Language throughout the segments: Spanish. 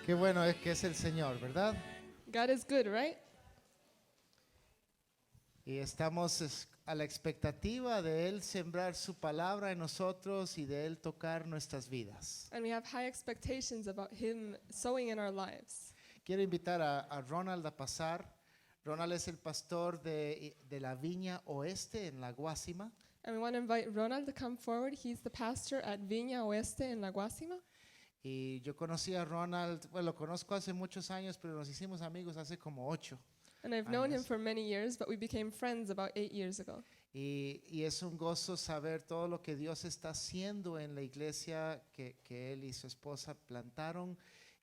Qué bueno es que es el Señor, ¿verdad? God is good, right? Y estamos a la expectativa de Él sembrar su palabra en nosotros y de Él tocar nuestras vidas. And we have high expectations about Him sowing in our lives. Quiero invitar a Ronald a pasar. Ronald es el pastor de la Viña Oeste en La Guásima. And we want to invite Ronald to come forward. He's the pastor at Viña Oeste in La Guásima. Y yo conocí a Ronald, bueno, lo conozco hace muchos años, pero nos hicimos amigos hace como 8. And I've known him Años. for many years, but we became friends about 8 years ago. Y es un gozo saber todo lo que Dios está haciendo en la iglesia que él y su esposa plantaron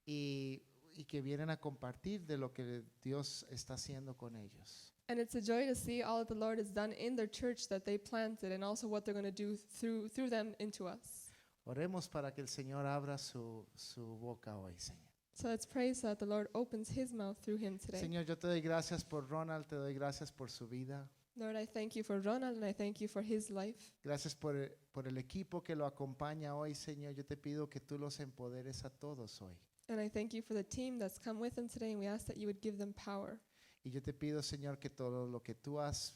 y que vienen a compartir de lo que Dios está haciendo con ellos. And it's a joy to see all that the Lord has done in their church that they planted and also what they're going to do through them into us. Oremos para que el Señor abra su boca hoy, Señor. So let's pray so that the Lord opens His mouth through him today. Señor, yo te doy gracias por Ronald, te doy gracias por su vida. Lord, I thank you for Ronald and I thank you for his life. Gracias por el equipo que lo acompaña hoy, Señor. Yo te pido que tú los empoderes a todos hoy. And I thank you for the team that's come with him today, and we ask that you would give them power. Y yo te pido, Señor, que todo lo que tú has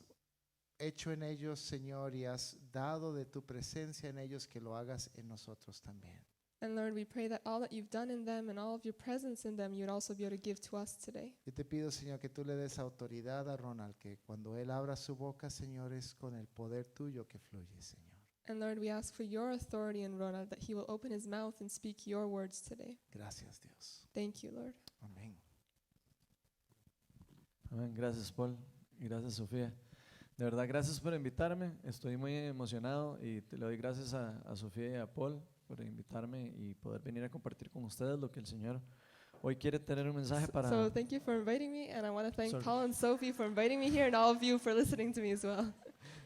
hecho en ellos, Señor, y has dado de tu presencia en ellos, que lo hagas en nosotros también. And Lord, we pray that all that you've done in them and all of your presence in them, you would also be able to give to us today. Yo te pido, Señor, que tú le des autoridad a Ronald, que cuando él abra su boca, Señor, es con el poder tuyo que fluye, Señor. And Lord, we ask for your authority in Ronald, that he will open his mouth and speak your words today. Gracias, Dios. Thank you, Lord. Amén. Amén. Gracias, Paul. Y gracias, Sofía. De verdad, gracias por invitarme. Estoy muy emocionado y le doy gracias a Sofía y a Paul por invitarme y poder venir a compartir con ustedes lo que el Señor hoy quiere tener un mensaje para. So thank you for inviting me, and I want to thank Sorry. Paul and Sophie for inviting me here, and all of you for listening to me as well.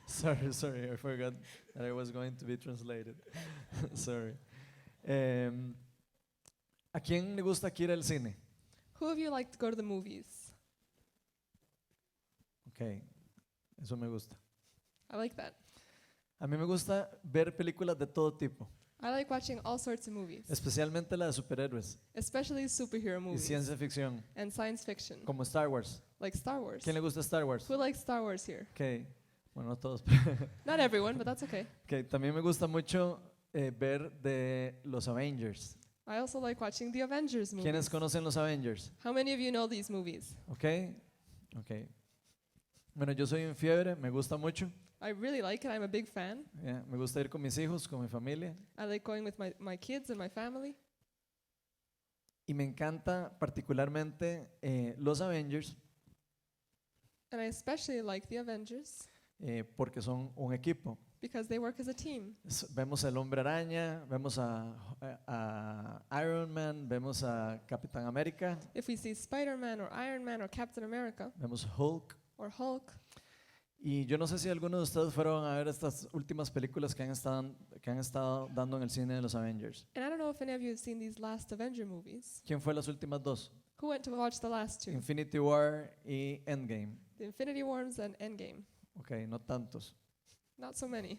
Sorry, I forgot that I was going to be translated. Sorry. ¿A quién le gusta aquí ir al cine? Who of you like to go to the movies? Ok, eso me gusta. I like that. A mí me gusta ver películas de todo tipo, I like watching all sorts of movies, especialmente las de superhéroes especially superhero y movies ciencia ficción, and science fiction, como Star Wars. like Star Wars. ¿Quién le gusta Star Wars? Who likes Star Wars here? Ok, bueno, no todos. Not everyone, but that's okay. Ok, también me gusta mucho ver de los Avengers. I also like watching the Avengers movies. ¿Quiénes conocen los Avengers? How many of you know these movies? Ok, ok. Bueno, yo soy en fiebre, me gusta mucho. I really like it. I'm a big fan. Me gusta ir con mis hijos, con mi familia. I like going with my kids and my family. Y me encanta particularmente los Avengers And I especially like the Avengers porque son un equipo. because they work as a team. Vemos el Hombre Araña, vemos a Iron Man, vemos a Capitán América, If we see Spider-Man or Iron Man or Captain America vemos Hulk. or Hulk, Y yo no sé si algunos de ustedes fueron a ver estas últimas películas que han estado dando en el cine de los Avengers. and I don't know if any of you have seen these last Avenger movies. ¿Quién fue las últimas dos? Who went to watch the last two? Infinity War y Endgame. The Infinity Wars and Endgame. Ok, no tantos. Not so many.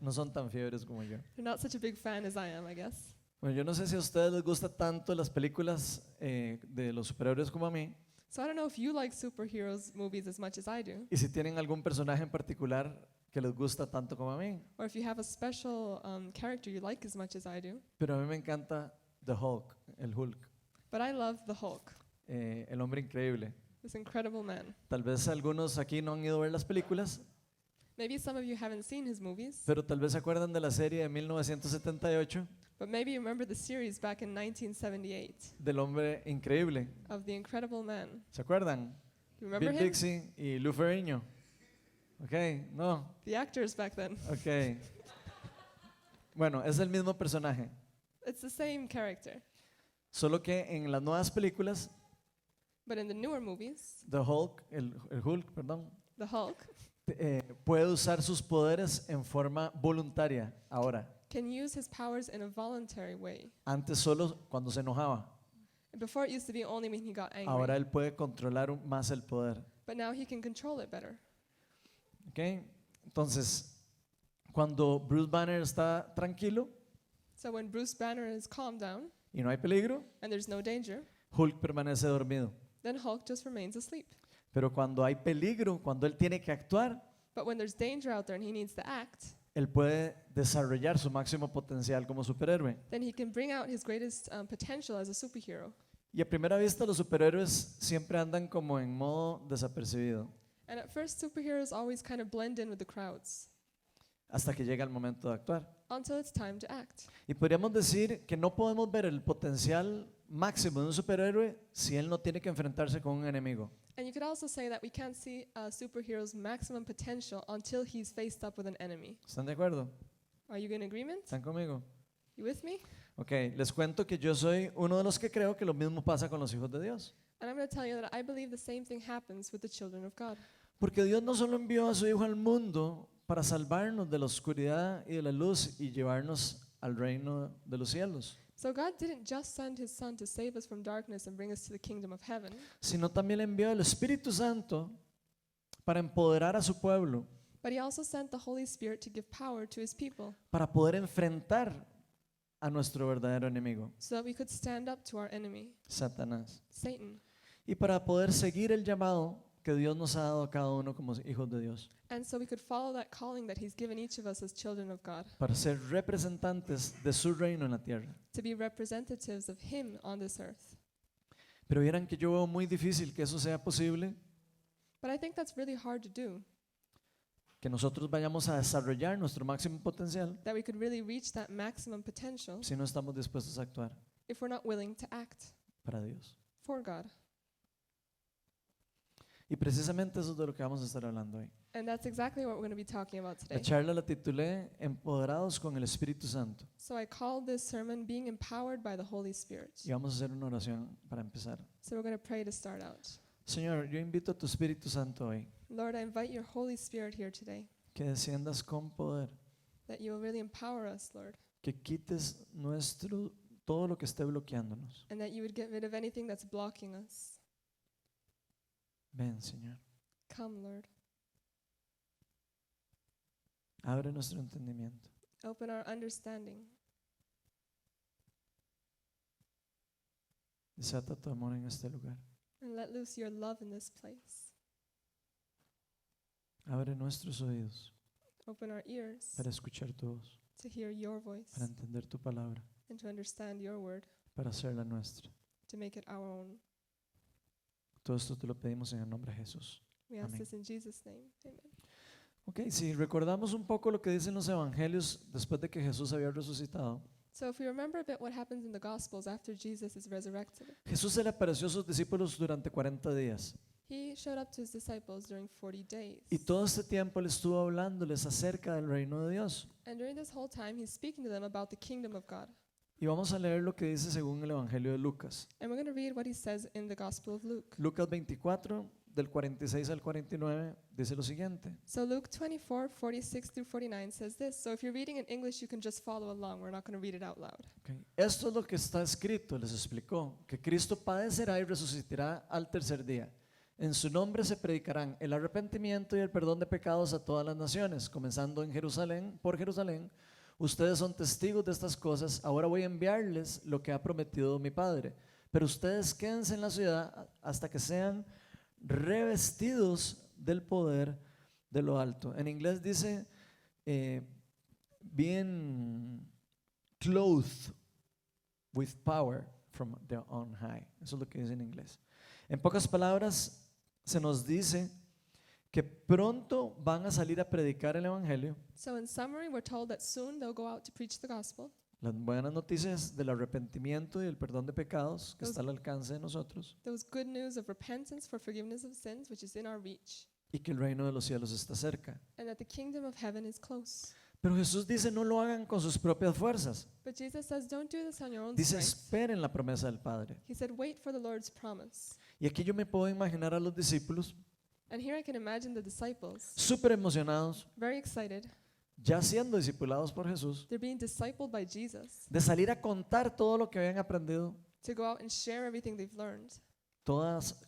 No son tan fiebres como yo. You're not such a big fan as I am, I guess. Bueno, yo no sé si a ustedes les gusta tanto las películas de los superhéroes como a mí. So I don't know if you like superheroes movies as much as I do, Y si tienen algún personaje en particular que les gusta tanto como a mí. or if you have a special character you like as much as I do. Pero a mí me encanta The Hulk, el Hulk, But I love the Hulk, el hombre increíble. this incredible man. Tal vez algunos aquí no han ido a ver las películas, Maybe some of you haven't seen his movies, pero tal vez se acuerdan de la serie de 1978 but maybe you remember the series back in 1978 del hombre increíble. of the Incredible Man. ¿Se acuerdan? You remember Bill him? Bixby y Lou Ferrigno. Ok, no, The actors back then. ok. Bueno, es el mismo personaje, It's the same character, solo que en las nuevas películas, but in the newer movies, The Hulk, el Hulk, perdón, the Hulk puede usar sus poderes en forma voluntaria ahora. can use his powers in a voluntary way. Antes solo cuando se enojaba. Before it used to be only when he got angry, Ahora él puede controlar más el poder. but now he can control it better. ¿Ok? Entonces, cuando Bruce Banner está tranquilo, So when Bruce Banner is calmed down, y no hay peligro, and there's no danger, Hulk permanece dormido. then Hulk just remains asleep. Pero cuando hay peligro, cuando él tiene que actuar, But when there's danger out there and he needs to act, él puede desarrollar su máximo potencial como superhéroe. then he can bring out his greatest potential as a superhero. Y a primera vista los superhéroes siempre andan como en modo desapercibido, And at first, superheroes always kind of blend in with the crowds hasta que llega el momento de actuar. until it's time to act. Y podríamos decir que no podemos ver el potencial máximo de un superhéroe si él no tiene que enfrentarse con un enemigo. And you could also say that we can't see a superhero's maximum potential until he's faced up with an enemy. ¿Están de acuerdo? Are you in agreement? ¿Están conmigo? You with me? Ok, les cuento que yo soy uno de los que creo que lo mismo pasa con los hijos de Dios. And I'm going to tell you that I believe the same thing happens with the children of God. Porque Dios no solo envió a su Hijo al mundo para salvarnos de la oscuridad y de la luz y llevarnos al reino de los cielos, So God didn't just send his son to save us from darkness and bring us to the kingdom of heaven, sino también envió el Espíritu Santo para empoderar a su pueblo, but he also sent the Holy Spirit to give power to his people para poder enfrentar a nuestro verdadero enemigo, so that we could stand up to our enemy, Satanás, Satan, y para poder seguir el llamado que Dios nos ha dado a cada uno como hijos de Dios, and so we could follow that calling that he's given each of us as children of God, para ser representantes de su reino en la tierra. to be representatives of him on this earth. Pero vieran que yo veo muy difícil que eso sea posible, But I think that's really hard to do, que nosotros vayamos a desarrollar nuestro máximo potencial that we could really reach that maximum potential si no estamos dispuestos a actuar if we're not willing to act para Dios. for God. Y precisamente eso es de lo que vamos a estar hablando hoy. And that's exactly what we're going to be talking about La today. charla la titulé Empoderados con el Espíritu Santo. So I called this sermon Being Empowered by the Holy Spirit. Y vamos a hacer una oración para empezar. So we're going to pray to start out. Señor, yo invito a tu Espíritu Santo hoy, Lord, I invite your Holy Spirit here today, que desciendas con poder, that you will really empower us, Lord, que quites todo lo que esté bloqueándonos. and that you would get rid of anything that's blocking us. Ven, Señor. Come, Lord. Abre nuestro entendimiento. Open our understanding. Desata tu amor en este lugar. And let loose your love in this place. Abre nuestros oídos Open our ears para escuchar tu voz, to hear your voice para entender tu palabra, and to understand your word, para hacerla nuestra. to make it our own. Todo esto te lo pedimos en el nombre de Jesús. We ask Amén. this in Jesus' name. Amen. Ok, si recordamos un poco lo que dicen los evangelios después de que Jesús había resucitado, So if we remember a bit what happens in the Gospels after Jesus is resurrected, Jesús se le apareció a sus discípulos durante 40 días. he showed up to his disciples during 40 days. Y todo este tiempo él estuvo hablándoles acerca del reino de Dios. And during this whole time, he's speaking to them about the kingdom of God. Y vamos a leer lo que dice según el Evangelio de Lucas. And we're going to read what he says in the Gospel of Luke. Lucas 24, del 46 al 49, dice lo siguiente. So Luke 24, 46 through 49 says this. So if you're reading in English, you can just follow along. We're not going to read it out loud. Ok. Esto es lo que está escrito, les explicó, que Cristo padecerá y resucitará al tercer día. En su nombre se predicarán el arrepentimiento y el perdón de pecados a todas las naciones, comenzando en Jerusalén, por Jerusalén. Ustedes son testigos de estas cosas. Ahora voy a enviarles lo que ha prometido mi Padre. Pero ustedes quédense en la ciudad hasta que sean revestidos del poder de lo alto. En inglés dice being clothed with power from the on high. Eso es lo que dice en inglés. En pocas palabras, se nos dice que pronto van a salir a predicar el evangelio, So in summary, we're told that soon they'll go out to preach the gospel. las buenas noticias del arrepentimiento y el perdón de pecados que está al alcance de nosotros, Those good news of repentance for forgiveness of sins, which is in our reach, y que el reino de los cielos está cerca. and that the kingdom of heaven is close. Pero Jesús dice, no lo hagan con sus propias fuerzas. But Jesus says, don't do this on your own Dice, strength. esperen la promesa del Padre. He said, wait for the Lord's promise. Y aquí yo me puedo imaginar a los discípulos And here I can imagine the disciples, súper emocionados, very excited. ya siendo discipulados por Jesús, They're being discipled by Jesus de salir a contar todo lo que habían aprendido, to go out and share everything they've learned,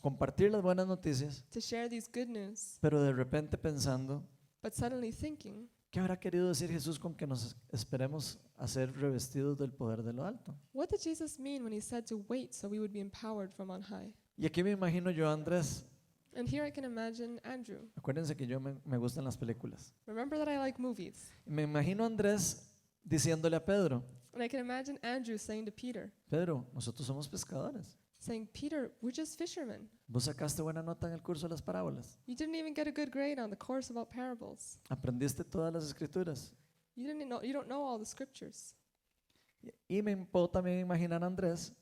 compartir las buenas noticias, to share these good news, pero de repente pensando but suddenly thinking ¿Qué habrá querido decir Jesús con que nos esperemos a ser revestidos del poder de lo alto? What did Jesus mean when he said to wait so we would be empowered from on high? Y aquí me imagino yo a Andrés. And here I can imagine Andrew. Acuérdense que yo me gustan las películas. Remember that I like movies. Me imagino a Andrés diciéndole a Pedro, And I can imagine Andrew saying to Peter, Pedro, nosotros somos pescadores. saying, Peter, we're just fishermen. Vos sacaste buena nota en el curso de las parábolas. You didn't even get a good grade on the course about parables. Aprendiste todas las escrituras. You don't know all the scriptures. Y me puedo también imaginar a Andrés.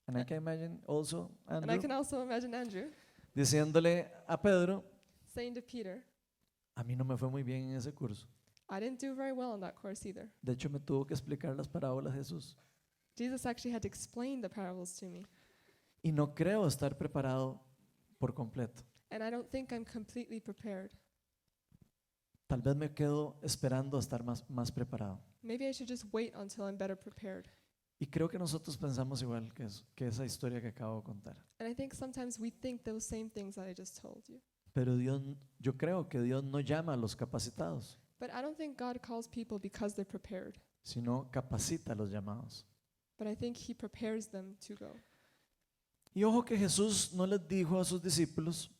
And I can imagine also And I Andrew can also imagine Andrew diciéndole a Pedro, saying to Peter, a mí no me fue muy bien en ese curso. I didn't do very well in that course either. De hecho, me tuvo que explicar las parábolas Jesús. Jesus actually had to explain the parables to me. Y no creo estar preparado por completo. And I don't think I'm completely prepared. Tal vez me quedo esperando a estar más preparado. Maybe I should just wait until I'm better prepared. Y creo que nosotros pensamos igual que esa historia que acabo de contar. And I think sometimes we think those same things that I just told you. Pero yo creo que Dios no llama a los capacitados, But I don't think God calls people because they're prepared. sino capacita a los llamados. But I think he prepares them to go. Y ojo que Jesús no les dijo a sus discípulos,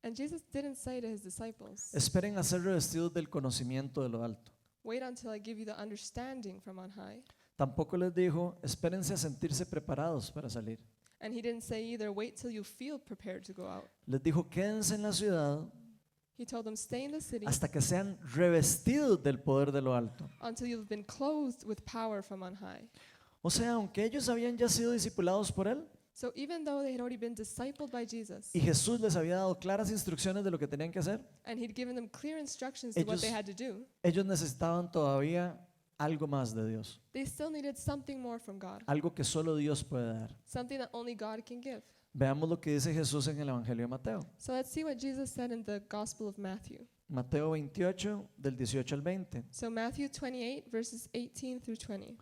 And Jesus didn't say to his disciples, esperen a ser revestidos del conocimiento de lo alto. wait until I give you the understanding from on high. Tampoco les dijo, espérense a sentirse preparados para salir. And he didn't say either, wait till you feel prepared to go out. Les dijo, quédense en la ciudad He told them, stay in the city hasta que sean revestidos del poder de lo alto. until you've been clothed with power from on high. O sea, aunque ellos habían ya sido discipulados por Él So even though they had already been discipled by Jesus, y Jesús les había dado claras instrucciones de lo que tenían que hacer, and he'd given them clear instructions to what they Ellos- had to do, ellos necesitaban todavía algo más de Dios, they still needed something more from God, algo que solo Dios puede dar. something that only God can give. Veamos lo que dice Jesús en el Evangelio de Mateo. So let's see what Jesus said in the Gospel of Matthew. Mateo 28, del 18 al 20. So Matthew 28, verses 18 through 20.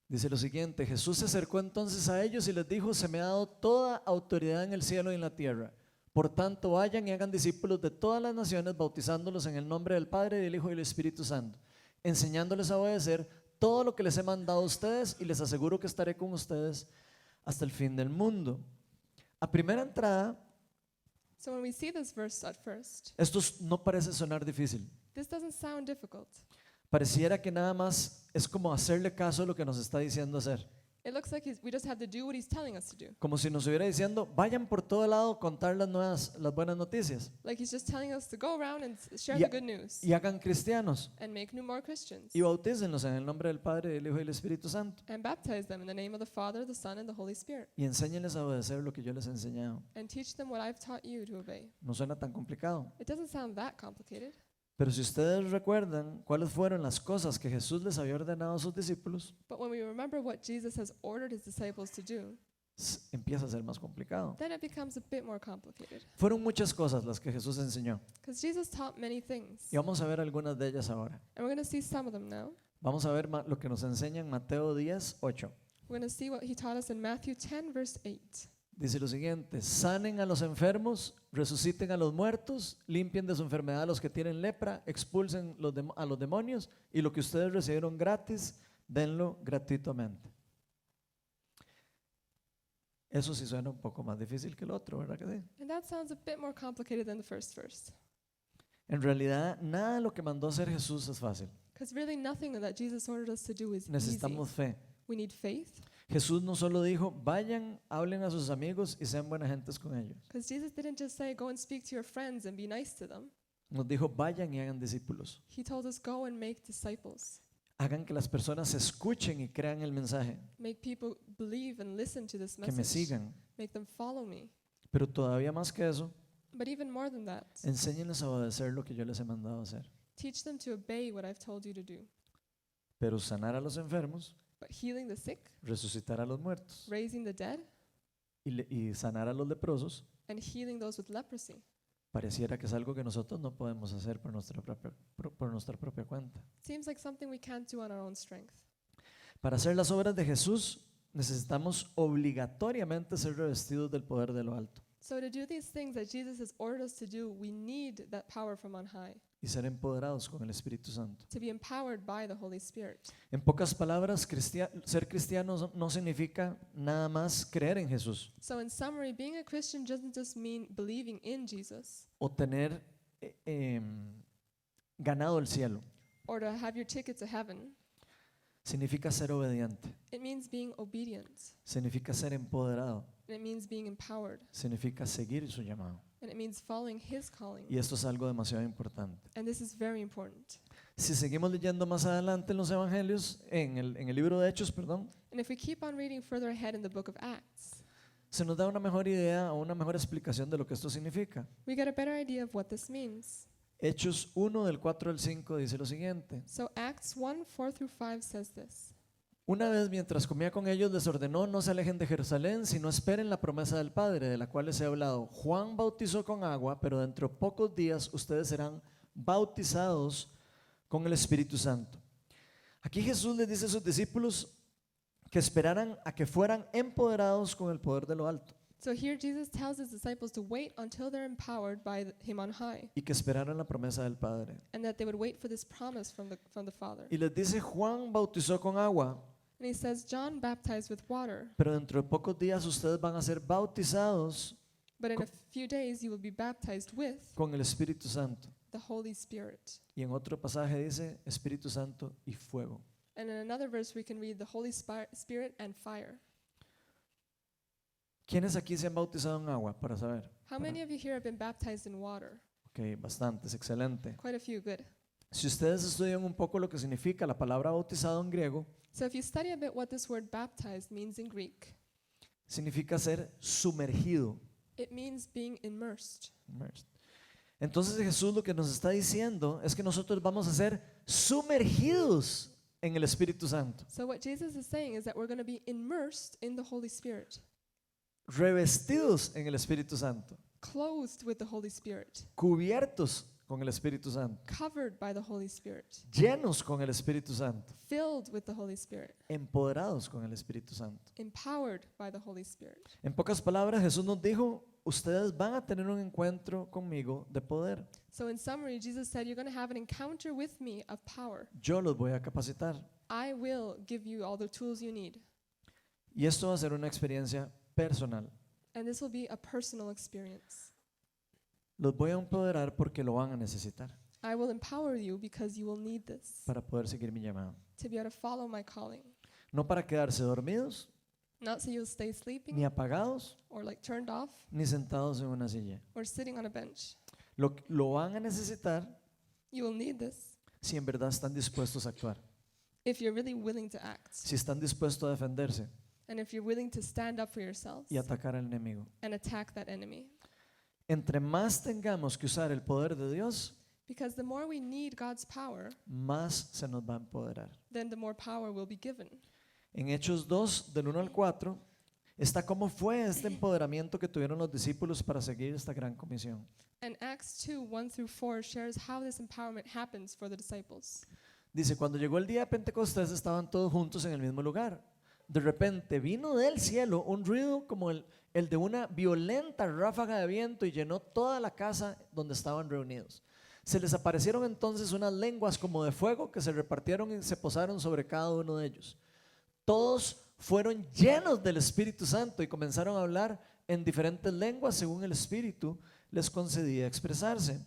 Dice lo siguiente, Jesús se acercó entonces a ellos y les dijo, se me ha dado toda autoridad en el cielo y en la tierra. Por tanto, vayan y hagan discípulos de todas las naciones, bautizándolos en el nombre del Padre, del Hijo y del Espíritu Santo, enseñándoles a obedecer todo lo que les he mandado a ustedes y les aseguro que estaré con ustedes hasta el fin del mundo. A primera entrada, So when we see this verse at first, esto no parece sonar difícil. this doesn't sound difficult. Pareciera que nada más es como hacerle caso a lo que nos está diciendo hacer. It looks like we just have to do what he's telling us to do. Como si nos estuviera diciendo, vayan por todo lado a contar las buenas noticias Like he's just telling us to go around and share Yeah. the good news y hagan cristianos and make more Christians y bautícenlos en el nombre del Padre, del Hijo y del Espíritu Santo and baptize them in the name of the Father, the Son, and the Holy Spirit y enséñenles a obedecer lo que yo les he enseñado. and teach them what I've taught you to obey. No suena tan complicado, It doesn't sound that complicated. pero si ustedes recuerdan cuáles fueron las cosas que Jesús les había ordenado a sus discípulos, But when we remember what Jesus has ordered his disciples to do, empieza a ser más complicado. then it becomes a bit more complicated. Fueron muchas cosas las que Jesús enseñó Because Jesus taught many things. y vamos a ver algunas de ellas ahora. And we're going to see some of them now. Vamos a ver lo que nos enseña en Mateo 10, 8. We're going to see what he taught us in Matthew 10, verse 8. Dice lo siguiente, sanen a los enfermos, resuciten a los muertos, limpien de su enfermedad a los que tienen lepra, expulsen a los demonios y lo que ustedes recibieron gratis, denlo gratuitamente. Eso sí suena un poco más difícil que el otro, ¿verdad que sí? And that sounds a bit more complicated than the first verse. En realidad, nada de lo que mandó hacer Jesús es fácil. Because really nothing that Jesus ordered us to do is easy. Necesitamos fe. We need faith. Jesús no solo dijo, vayan, hablen a sus amigos y sean buenas gentes con ellos. Because Jesus didn't just say, go and speak to your friends and be nice to them. Nos dijo, vayan y hagan discípulos. He told us, go and make disciples. Hagan que las personas escuchen y crean el mensaje, Make people believe and listen to this que me message. sigan. Make them follow me. Pero todavía más que eso, But even more than that, enséñenles a obedecer lo que yo les he mandado a hacer. teach them to obey what I've told you to do. Pero sanar a los enfermos, But healing the sick, resucitar a los muertos raising the dead, y sanar a los leprosos, and healing those with leprosy. pareciera que es algo que nosotros no podemos hacer por nuestra propia cuenta. Seems like something we can't do on our own strength. Para hacer las obras de Jesús, necesitamos obligatoriamente ser revestidos del poder de lo alto. So to do these things that Jesus has ordered us to do, we need that power from on high, y ser empoderados con el Espíritu Santo. to be empowered by the Holy Spirit. En pocas palabras, ser cristiano no significa nada más creer en Jesús So in summary, being a Christian doesn't just mean believing in Jesus o tener ganado el cielo. or to have your ticket to heaven. Significa ser obediente, It means being obedient, significa ser empoderado, and it means being empowered, significa seguir su llamado. and it means following His calling. Y esto es algo demasiado importante. And this is very important. Si seguimos leyendo más adelante en los evangelios, en el libro de Hechos, perdón, And if we keep on reading further ahead in the book of Acts, se nos da una mejor idea o una mejor explicación de lo que esto significa. we get a better idea of what this means. Hechos 1 del 4 al 5 dice lo siguiente. So Acts 1, 4 through 5 says this. Una vez mientras comía con ellos les ordenó no se alejen de Jerusalén, sino esperen la promesa del Padre, de la cual les he hablado. Juan bautizó con agua, pero dentro de pocos días ustedes serán bautizados con el Espíritu Santo. Aquí Jesús les dice a sus discípulos que esperaran a que fueran empoderados con el poder de lo alto So here Jesus tells his disciples to wait until they're empowered by Him on high, y que esperaran la promesa del Padre. and that they would wait for this promise from the Father. Y les dice, Juan bautizó con agua, And he says, John baptized with water, pero dentro de pocos días ustedes van a ser bautizados but in a few days you will be baptized with con el Espíritu Santo. the Holy Spirit. Y en otro pasaje dice Espíritu Santo y fuego. And in another verse we can read the Holy Spirit and fire. ¿Quiénes aquí se han bautizado en agua? Para saber. How many of you here have been baptized in water? Ok, bastantes, excelente. Quite a few, good. Si ustedes estudian un poco lo que significa la palabra bautizado en griego, So if you study a bit what this word baptized means in Greek, significa ser sumergido. it means being immersed. Immersed. Entonces Jesús lo que nos está diciendo es que nosotros vamos a ser sumergidos en el Espíritu Santo, So what Jesus is saying is that we're going to be immersed in the Holy Spirit, revestidos en el Espíritu Santo, clothed with the Holy Spirit, cubiertos con el Espíritu Santo, covered by the Holy Spirit, llenos con el Espíritu Santo, filled with the Holy Spirit, empoderados con el Espíritu Santo. empowered by the Holy Spirit. En pocas palabras, Jesús nos dijo, ustedes van a tener un encuentro conmigo de poder. So in summary, Jesus said, you're going to have an encounter with me of power. Yo los voy a capacitar. I will give you all the tools you need. Y esto va a ser una experiencia personal. And this will be a personal experience. Los voy a empoderar porque lo van a necesitar I will empower you because you will need this para poder seguir mi llamado. to be able to follow my calling. No para quedarse dormidos, Not so you'll stay sleeping ni apagados, or like turned off ni sentados en una silla. or sitting on a bench. Lo van a necesitar You will need this si en verdad están dispuestos a actuar, if you're really willing to act si están dispuestos a defenderse and if you're willing to stand up for yourselves y atacar al enemigo. and attack that enemy. Entre más tengamos que usar el poder de Dios, Because the more we need God's power, más se nos va a empoderar. then the more power will be given. En Hechos 2, del 1 al 4, está cómo fue este empoderamiento que tuvieron los discípulos para seguir esta gran comisión. And Acts 2, 1 through 4 shares how this empowerment happens for the disciples. Dice, cuando llegó el día de Pentecostés estaban todos juntos en el mismo lugar. De repente vino del cielo un ruido como el de una violenta ráfaga de viento y llenó toda la casa donde estaban reunidos. Se les aparecieron entonces unas lenguas como de fuego que se repartieron y se posaron sobre cada uno de ellos. Todos fueron llenos del Espíritu Santo y comenzaron a hablar en diferentes lenguas según el Espíritu les concedía expresarse.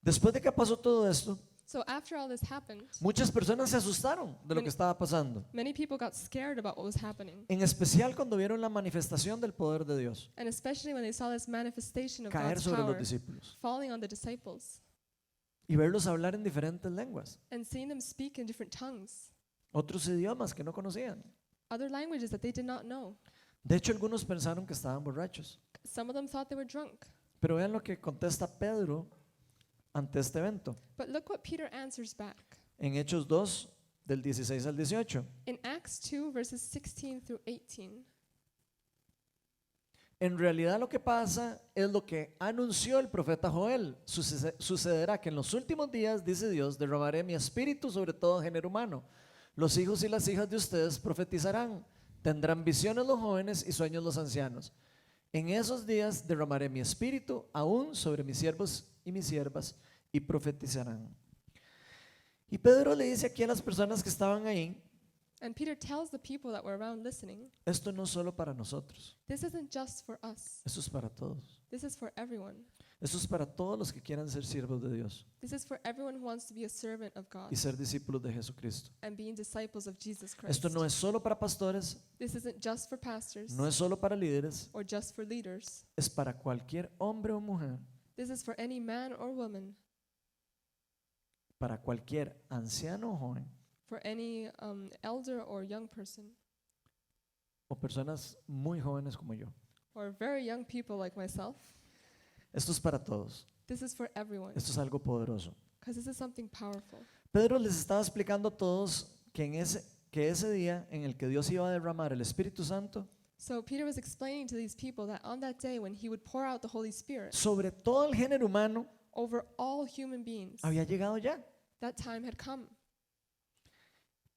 Después de que pasó todo esto, So after all this happened, muchas personas se asustaron de lo que estaba pasando, many people got scared about what was happening. en especial cuando vieron la manifestación del poder de Dios And especially when they saw this manifestation of caer God's sobre los power discípulos falling on the disciples y verlos hablar en diferentes lenguas, and seeing them speak in different tongues, otros idiomas que no conocían. other languages that they did not know. De hecho, algunos pensaron que estaban borrachos. Some of them thought they were drunk. Pero vean lo que contesta Pedro ante este evento. But look what Peter answers back. En Hechos 2, del 16 al 18. In Acts 2, verses 16 through 18, En realidad lo que pasa es lo que anunció el profeta Joel. Sucederá que en los últimos días, dice Dios, derramaré mi espíritu sobre todo género humano. Los hijos y las hijas de ustedes profetizarán. Tendrán visiones los jóvenes y sueños los ancianos. En esos días derramaré mi espíritu aún sobre mis siervos y mis siervas y profetizarán. Y Pedro le dice aquí a las personas que estaban ahí, And Peter tells the people that were around listening, esto no es solo para nosotros, this isn't just for us. esto es para todos. This is for everyone. Esto es para todos los que quieran ser siervos de Dios This is for everyone who wants to be a servant of God y ser discípulos de Jesucristo. and being disciples of Jesus Christ. Esto no es solo para pastores, This isn't just for pastors no es solo para líderes, or just for leaders. es para cualquier hombre o mujer, This is for any man or woman, para cualquier anciano o joven for any elder or young person, o personas muy jóvenes como yo. or very young people like myself. Esto es para todos. This is for everyone Esto es algo poderoso. because this is something powerful. Pedro les estaba explicando a todos que ese día en el que Dios iba a derramar el Espíritu Santo So Peter was explaining to these people that on that day when he would pour out the Holy Spirit sobre todo el género humano over all human beings, había llegado ya. that time had come.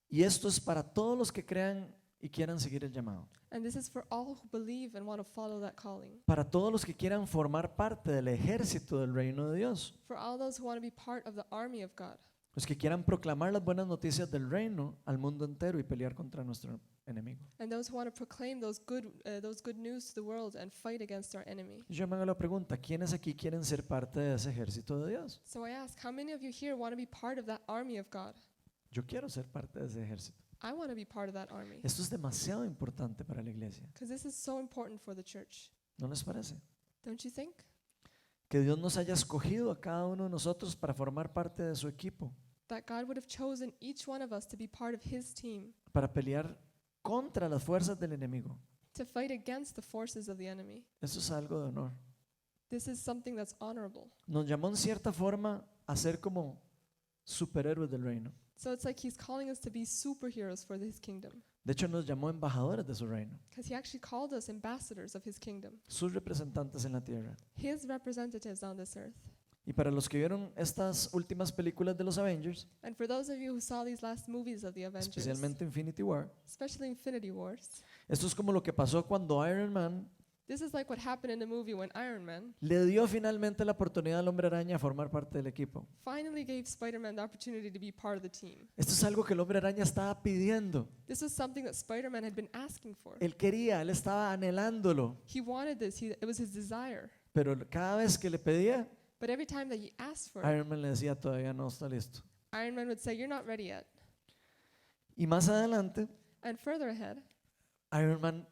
Y esto es para todos los que crean y quieran seguir el llamado. And this is for all who believe and want to follow that calling. Para todos los que quieran formar parte del ejército del reino de Dios. For all those who want to be part of the army of God. Los que quieran proclamar las buenas noticias del reino al mundo entero y pelear contra nuestro enemigo. And those who want to proclaim those good news to the world and fight against our enemy. Yo me hago la pregunta, ¿quiénes aquí quieren ser parte de ese ejército de Dios? So I ask, how many of you here want to be part of that army of God? Yo quiero ser parte de ese ejército. I want to be part of that army Esto es demasiado importante para la iglesia. because this is so important for the church. ¿No les parece? Don't you think? Que Dios nos haya escogido a cada uno de nosotros para formar parte de su equipo, That God would have chosen each one of us to be part of his team, para pelear contra las fuerzas del enemigo. to fight against the forces of the enemy. Eso es algo de honor. This is something that's honorable. Nos llamó en cierta forma a ser como superhéroes del reino. So it's like he's calling us to be superheroes for his kingdom. De hecho, nos llamó embajadores de su reino, Because he actually called us ambassadors of his kingdom, sus representantes en la tierra. his representatives on this earth. Y para los que vieron estas últimas películas de los Avengers, And for those of you who saw these last movies of the Avengers, especialmente Infinity War, especially Infinity Wars, esto es como lo que pasó cuando Iron Man this is like what happened in the movie when Iron Man le dio finalmente la oportunidad al Hombre Araña a formar parte del equipo. finally gave Spider-Man the opportunity to be part of the team. Esto es algo que el Hombre Araña estaba pidiendo. This was something that Spider-Man had been asking for. Él quería, él estaba anhelándolo, He wanted this, it was his desire. pero cada vez que le pedía, But every time that he asked for it, Iron Man le decía todavía no está listo. Iron Man would say, "You're not ready yet." Y más adelante, And further ahead, Iron Man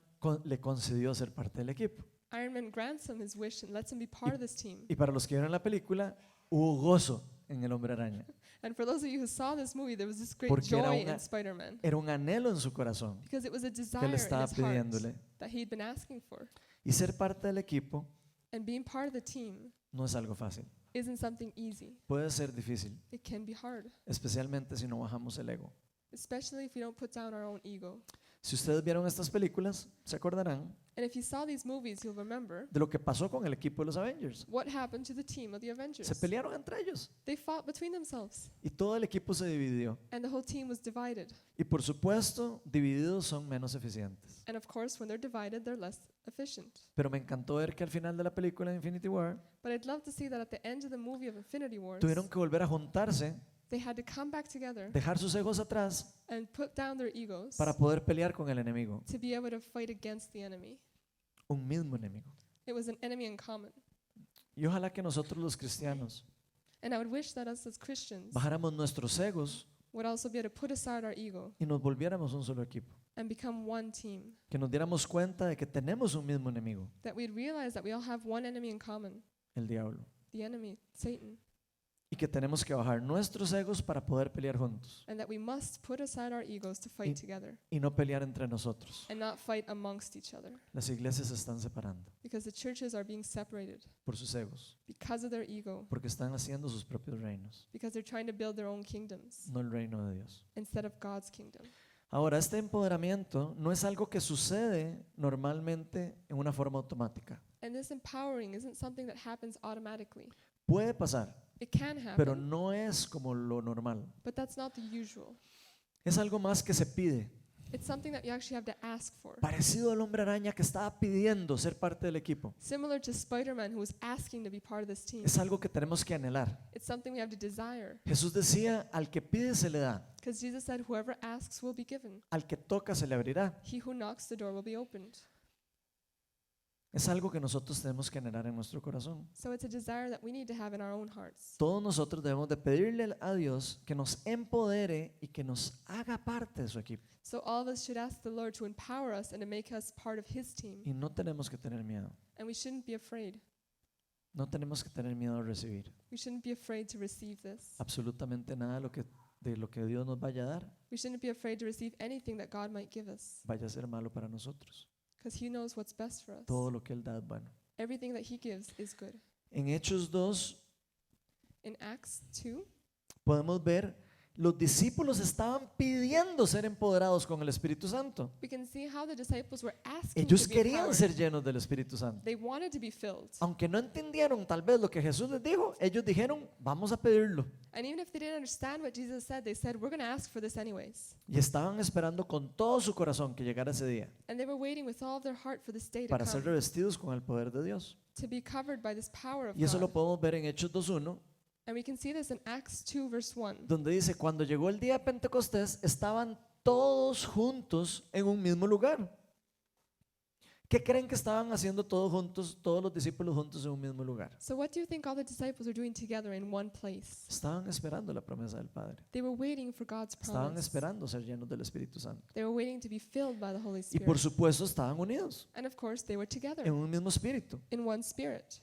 le concedió ser parte del equipo. Iron Man grants him his wish and lets him be part of this team. Y para los que vieron la película, hubo gozo en el Hombre Araña. And for those of you who saw this movie, there was this great Porque era joy una- in Spider-Man Era un anhelo en su corazón because it was a que desire él in estaba his heart pidiéndole. that he'd been asking for. Y ser parte del equipo And being part of the team no es algo fácil. isn't something easy. Puede ser difícil, It can be hard, especialmente si no bajamos el ego. especially if we don't put down our own ego. Si ustedes vieron estas películas, se acordarán And if you saw these movies, you'll remember de lo que pasó con el equipo de los Avengers. what happened to the team of the Se Avengers. pelearon entre ellos They fought between themselves, y todo el equipo se dividió. and the whole team was divided. Y por supuesto, divididos son menos eficientes. And of course, when they're divided, they're less efficient. Pero me encantó ver que al final de la película de Infinity War But I'd love to see that at the end of the movie of Infinity Wars, tuvieron que volver a juntarse, they had to come back together dejar sus egos atrás and put down their egos para poder pelear con el enemigo, to be able to fight against the enemy. un mismo enemigo. It was an enemy in common. Y ojalá que nosotros los cristianos And I would wish that us as Christians bajáramos nuestros egos would also be able to put aside our ego y nos volviéramos un solo equipo. and become one team. Que nos diéramos cuenta de que tenemos un mismo enemigo, That we'd realize that we all have one enemy in common, el diablo. the enemy, Satan. Y que tenemos que bajar nuestros egos para poder pelear juntos And that we must put aside our egos to fight together y no pelear entre nosotros. and not fight amongst each other. Las iglesias se están separando Because the churches are being separated por sus egos, because of their ego, porque están haciendo sus propios reinos, because they're trying to build their own kingdoms no el reino de Dios. instead of God's kingdom. Ahora, este empoderamiento no es algo que sucede normalmente en una forma automática. And this empowering isn't something that happens automatically. Puede pasar, It can pero happen, no es como lo normal. but that's not the usual. Es algo más que se pide. It's something that you actually have to ask for. Parecido al hombre araña que estaba pidiendo ser parte del equipo. Similar to Spider-Man, who was asking to be part of this team. Es algo que tenemos que anhelar. It's something we have to desire. Jesús decía, al que pide se le da, Because Jesus said, whoever asks will be given. al que toca se le abrirá. He who knocks, the door will be opened. Es algo que nosotros tenemos que anhelar en nuestro corazón. So it's a desire that we need to have in our own hearts. Todos nosotros debemos de pedirle a Dios que nos empodere y que nos haga parte de su equipo. So all of us should ask the Lord to empower us and to make us part of His team. Y no tenemos que tener miedo. And we shouldn't be afraid. No tenemos que tener miedo a recibir We shouldn't be afraid to receive this. absolutamente nada de lo que Dios nos vaya a dar, We shouldn't be afraid to receive anything that God might give us. vaya a ser malo para nosotros. Because He knows what's best for us. Todo lo que Él da es bueno. Everything that He gives is good. En Hechos 2 In Acts 2, podemos ver, los discípulos estaban pidiendo ser empoderados con el Espíritu Santo. we can see how the disciples were asking Ellos to be querían empowered. ser llenos del Espíritu Santo. They wanted to be filled. Aunque no entendieron tal vez lo que Jesús les dijo, ellos dijeron, vamos a pedirlo. And even if they didn't understand what Jesus said, they said, we're going to ask for this anyways. Y estaban esperando con todo su corazón que llegara ese día And they were waiting with all of their heart for this day to para ser come, revestidos con el poder de Dios. to be covered by this power of Y eso lo God. podemos ver en Hechos 2:1, And we can see this in Acts 2, verse 1. donde dice, cuando llegó el día de Pentecostés, estaban todos juntos en un mismo lugar. ¿Qué creen que estaban haciendo todos juntos, todos los discípulos juntos en un mismo lugar? So what do you think all the disciples are doing together in one place? Estaban esperando la promesa del Padre. They were waiting for God's Estaban promise. esperando ser llenos del Espíritu Santo. They were waiting to be filled by the Holy Y Spirit. por supuesto estaban unidos And of course, they were together en un mismo espíritu. in one spirit.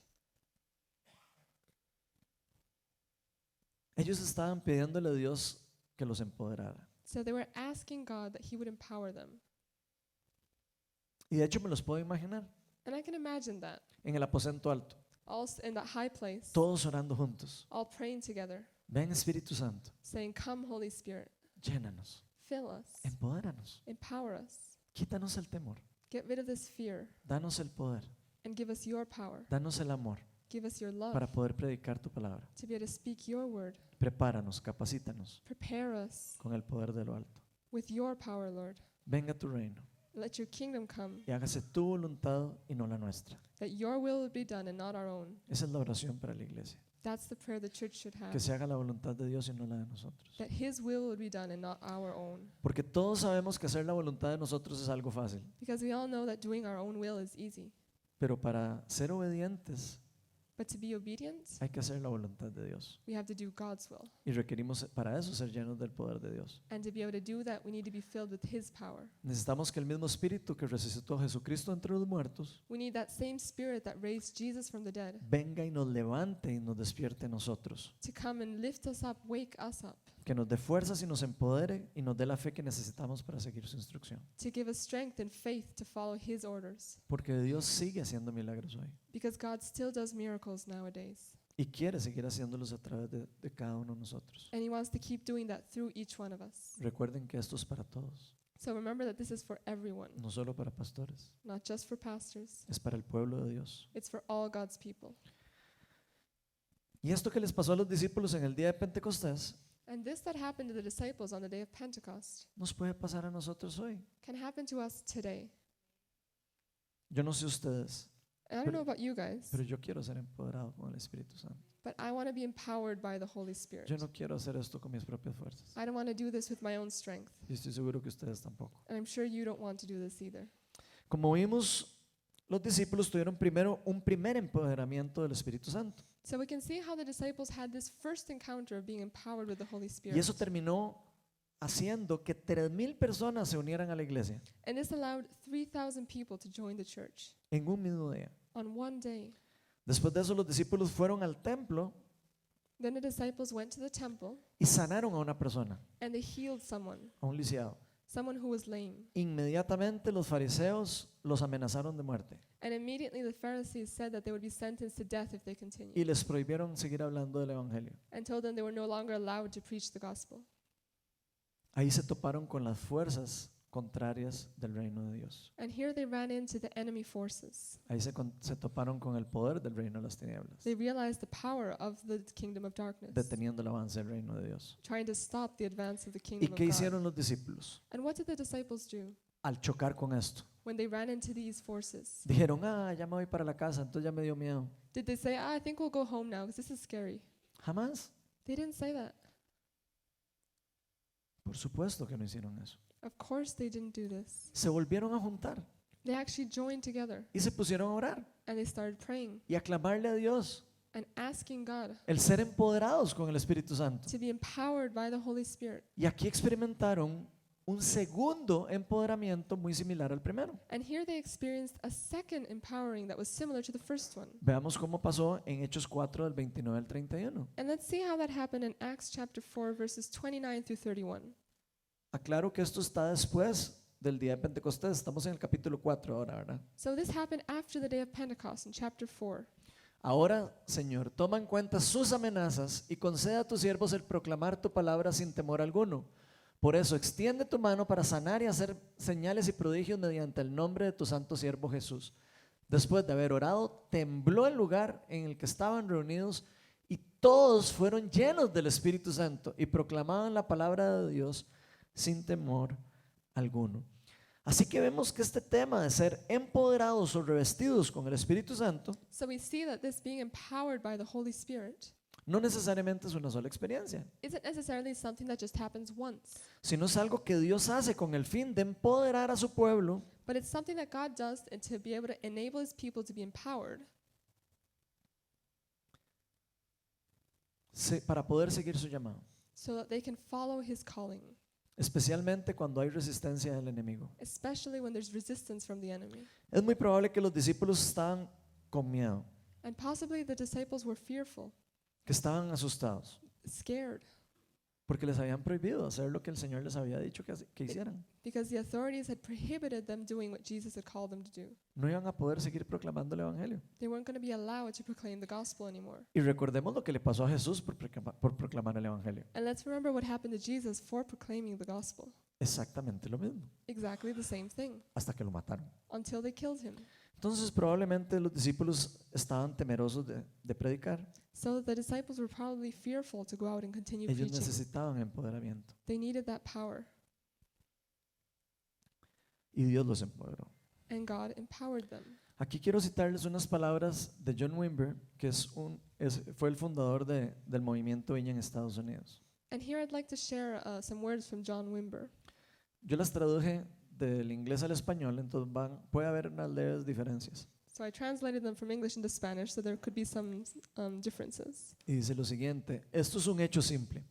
Ellos estaban pidiéndole a Dios que los empoderara. So they were asking God that He would empower them. Y de hecho me los puedo imaginar And I can imagine that, en el aposento alto, all in that high place, todos orando juntos. all praying together, Ven Espíritu Santo, saying, come Holy Spirit, llénanos, fill us, empodéranos, empower us, quítanos el temor, get rid of this fear, danos el poder, and give us your power, danos el amor give us your love, para poder predicar tu palabra. to be able to speak your word. Prepáranos, capacítanos Prepare us con el poder de lo alto. with your power, Lord. Venga tu reino Let your kingdom come, y hágase tu voluntad y no la nuestra. that your will would be done and not our own. Esa es la oración para la iglesia. That's the prayer the church should have, Que se haga la voluntad de Dios y no la de nosotros. that His will would be done and not our own. Porque todos sabemos que hacer la voluntad de nosotros es algo fácil. Because we all know that doing our own will is easy. Pero para ser obedientes But to be obedient, hay que hacer la voluntad de Dios. we have to do God's will. Y requerimos para eso ser llenos del poder de Dios. And to be able to do that, we need to be filled with His power. Necesitamos que el mismo espíritu que resucitó a Jesucristo entre los muertos We need that same Spirit that raised Jesus from the dead venga y nos levante y nos despierte a nosotros. to come and lift us up, wake us up, Que nos dé fuerzas y nos empodere y nos dé la fe que necesitamos para seguir su instrucción. to give us strength and faith to follow His orders. Porque Dios sigue haciendo milagros hoy Because God still does miracles nowadays. y quiere seguir haciéndolos a través de cada uno de nosotros. And He wants to keep doing that through each one of us. Recuerden que esto es para todos, So remember that this is for everyone, no solo para pastores, not just for pastors. es para el pueblo de Dios. It's for all God's people. Y esto que les pasó a los discípulos en el día de Pentecostés And this that happened to the disciples on the day of Pentecost nos puede pasar a nosotros hoy. can happen to us today. Yo no sé ustedes, And I don't know about you guys, pero yo quiero ser empoderado con el Espíritu Santo. but I want to be empowered by the Holy Spirit. Yo no quiero hacer esto con mis propias fuerzas. I don't want to do this with my own strength. Y estoy seguro que ustedes tampoco. And I'm sure you don't want to do this either. Como vimos, los discípulos tuvieron primero un primer empoderamiento del Espíritu Santo. So we can see how the disciples had this first encounter of being empowered with the Holy Spirit. Y eso terminó haciendo que 3,000 personas se unieran a la iglesia And this allowed 3,000 people to join the church en un mismo día. on one day. Después de eso, los discípulos fueron al templo Then the disciples went to the temple y sanaron a una persona, and they healed someone, a un lisiado. someone who was lame. Inmediatamente los fariseos los amenazaron de muerte And immediately the Pharisees said that they would be sentenced to death if they continued, y les prohibieron seguir hablando del evangelio. and told them they were no longer allowed to preach the gospel. Ahí se toparon con las fuerzas contrarias del reino de Dios. And here they ran into the enemy forces. Ahí se toparon con el poder del reino de las tinieblas, They realized the power of the kingdom of darkness, deteniendo el avance del reino de Dios. trying to stop the advance of the ¿Y kingdom of qué God. hicieron los discípulos And what did the disciples do al chocar con esto? when they ran into these forces? Dijeron, ya me voy para la casa, entonces ya me dio miedo. Did they say, I think we'll go home now because this is scary? Jamás. They didn't say that. Por supuesto que no hicieron eso. Of course they didn't do this. Se volvieron a juntar They actually joined together y se pusieron a orar and they started praying y a clamarle a Dios, and asking God el ser empoderados con el Espíritu Santo. to be empowered by the Holy Spirit. Y aquí experimentaron un segundo empoderamiento muy similar al primero. And here they experienced a second empowering that was similar to the first one. Veamos cómo pasó en Hechos 4 del 29 al 31. And let's see how that happened in Acts chapter 4 verses 29 through 31. Aclaro que esto está después del día de Pentecostés. Estamos en el capítulo 4 ahora, ¿verdad? So this happened after the day of Pentecost in chapter 4. Ahora, Señor, toma en cuenta sus amenazas y concede a tus siervos el proclamar tu palabra sin temor alguno. Por eso, extiende tu mano para sanar y hacer señales y prodigios mediante el nombre de tu santo siervo Jesús. Después de haber orado, tembló el lugar en el que estaban reunidos y todos fueron llenos del Espíritu Santo y proclamaban la palabra de Dios sin temor alguno. Así que vemos que este tema de ser empoderados o revestidos con el Espíritu Santo So we see that this being empowered by the Holy Spirit no necesariamente es una sola experiencia, isn't necessarily something that just happens once, sino es algo que Dios hace con el fin de empoderar a su pueblo but it's something that God does to be able to enable his people to be empowered para poder seguir su llamado, so that they can follow his calling, especialmente cuando hay resistencia del enemigo. especially when there's resistance from the enemy. Es muy probable que los discípulos estaban con miedo, And possibly the disciples were fearful, que estaban asustados, scared, porque les habían prohibido hacer lo que el Señor les había dicho que hicieran. because the authorities had prohibited them doing what Jesus had called them to do. No iban a poder seguir proclamando el Evangelio. They weren't going to be allowed to proclaim the gospel anymore. Y recordemos lo que le pasó a Jesús por proclamar el Evangelio. And let's remember what happened to Jesus for proclaiming the gospel. Exactamente lo mismo, Exactly the same thing, hasta que lo mataron. until they killed him. Entonces probablemente los discípulos estaban temerosos de predicar. So the disciples were probably fearful to go out and continue Ellos preaching. necesitaban empoderamiento They needed that power, y Dios los empoderó. and God empowered them. Aquí quiero citarles unas palabras de John Wimber, que fue el fundador del movimiento Viña en Estados Unidos. And here I'd like to share some words from John Wimber. Yo las traduje del inglés al español, entonces puede haber unas leves diferencias. So I translated them from English into Spanish, so there could be some differences. Y dice lo siguiente: esto es un hecho simple.